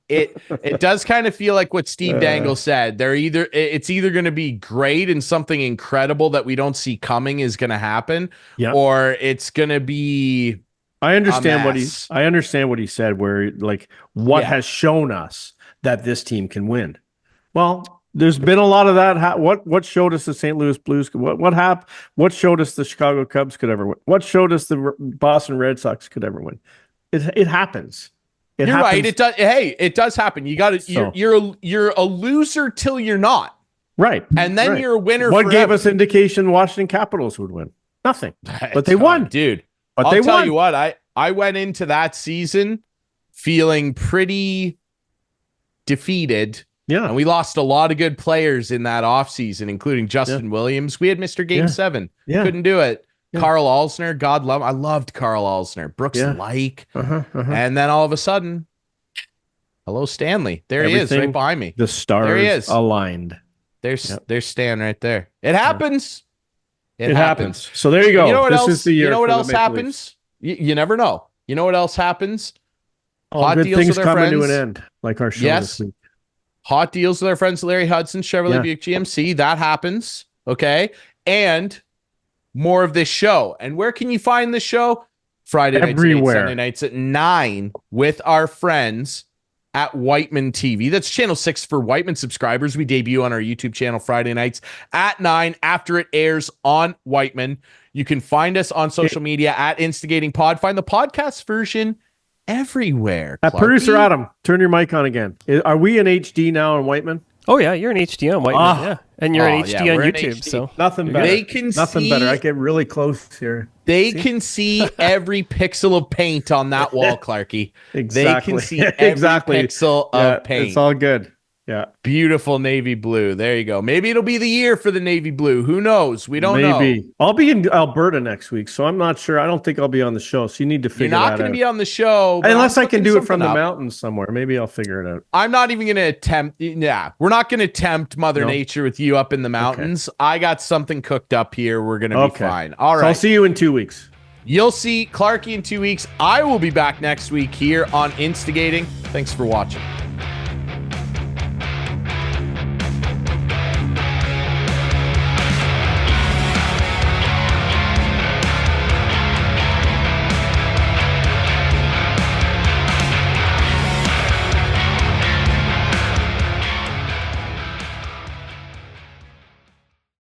It does kind of feel like what Steve Dangle said. It's either going to be great and something incredible that we don't see coming is going to happen, Yeah. or it's going to be. I understand mess. I understand what he said, where what Yeah. has shown us that this team can win. Well, there's been a lot of that. What showed us the St. Louis Blues? What happened? What showed us the Chicago Cubs could ever win? What showed us the Boston Red Sox could ever win? It happens. You're right. It does. Hey, it does happen. You got to. So- You're a loser till you're not, Right. and then Right. you're a winner. What gave forever. us indication Washington Capitals would win? Nothing. But they won. dude. But I'll they tell won. you what. I went into that season feeling pretty defeated. Yeah. And we lost a lot of good players in that offseason, including Justin Williams. We had Mr. Game Yeah. 7. Yeah. Couldn't do it. Yeah. Carl Alsner, God love him. I loved Carl Alsner. Brooks Yeah. Like. Uh-huh. And then all of a sudden, hello, Stanley. There he is, Everything- right behind me. The stars There he is. aligned. There's Stan right there. It happens. It happens. So there you go. You know what this else? is the year. You know what for the else Maple happens? Leafs. You never know. You know what else happens? All Hot good deals things with our coming to an friends. end, like our show Yes. this week. Hot deals with our friends Larry Hudson, Chevrolet Yeah. Buick GMC. That happens. Okay. And more of this show. And where can you find this show? Friday nights, Everywhere. 8, Sunday nights at 9 with our friends at Whiteman TV. That's channel 6 for Whiteman subscribers. We debut on our YouTube channel Friday nights at 9 after it airs on Whiteman. You can find us on social media at Instigating Pod. Find the podcast version everywhere. Producer Clarky. Adam, turn your mic on again. Are we in HD now on Whiteman? Oh yeah, you're in HD on Whiteman, Ah. yeah, and you're in Oh, HD yeah, on we're in YouTube. HD. So Nothing better. They can Nothing see, better. I get really close here. They can see every pixel of paint on that wall, Clarky. Exactly. They can see every Exactly. pixel Yeah, of paint. it's all good. Yeah. Beautiful navy blue. There you go. Maybe it'll be the year for the navy blue. Who knows? We don't know. Maybe. I'll be in Alberta next week, so I'm not sure. I don't think I'll be on the show. So you need to You're figure not that going out. to be on the show. but Unless I'm I can cooking do it from something the up. mountains somewhere. Maybe I'll figure it out. I'm not even going to attempt. Yeah, we're not going to tempt Mother No. Nature with you up in the mountains. I got something cooked up here. We're going to be Okay. fine. All So right. I'll see you in 2 weeks. You'll see Clarky in 2 weeks. I will be back next week here on Instigating. Thanks for watching.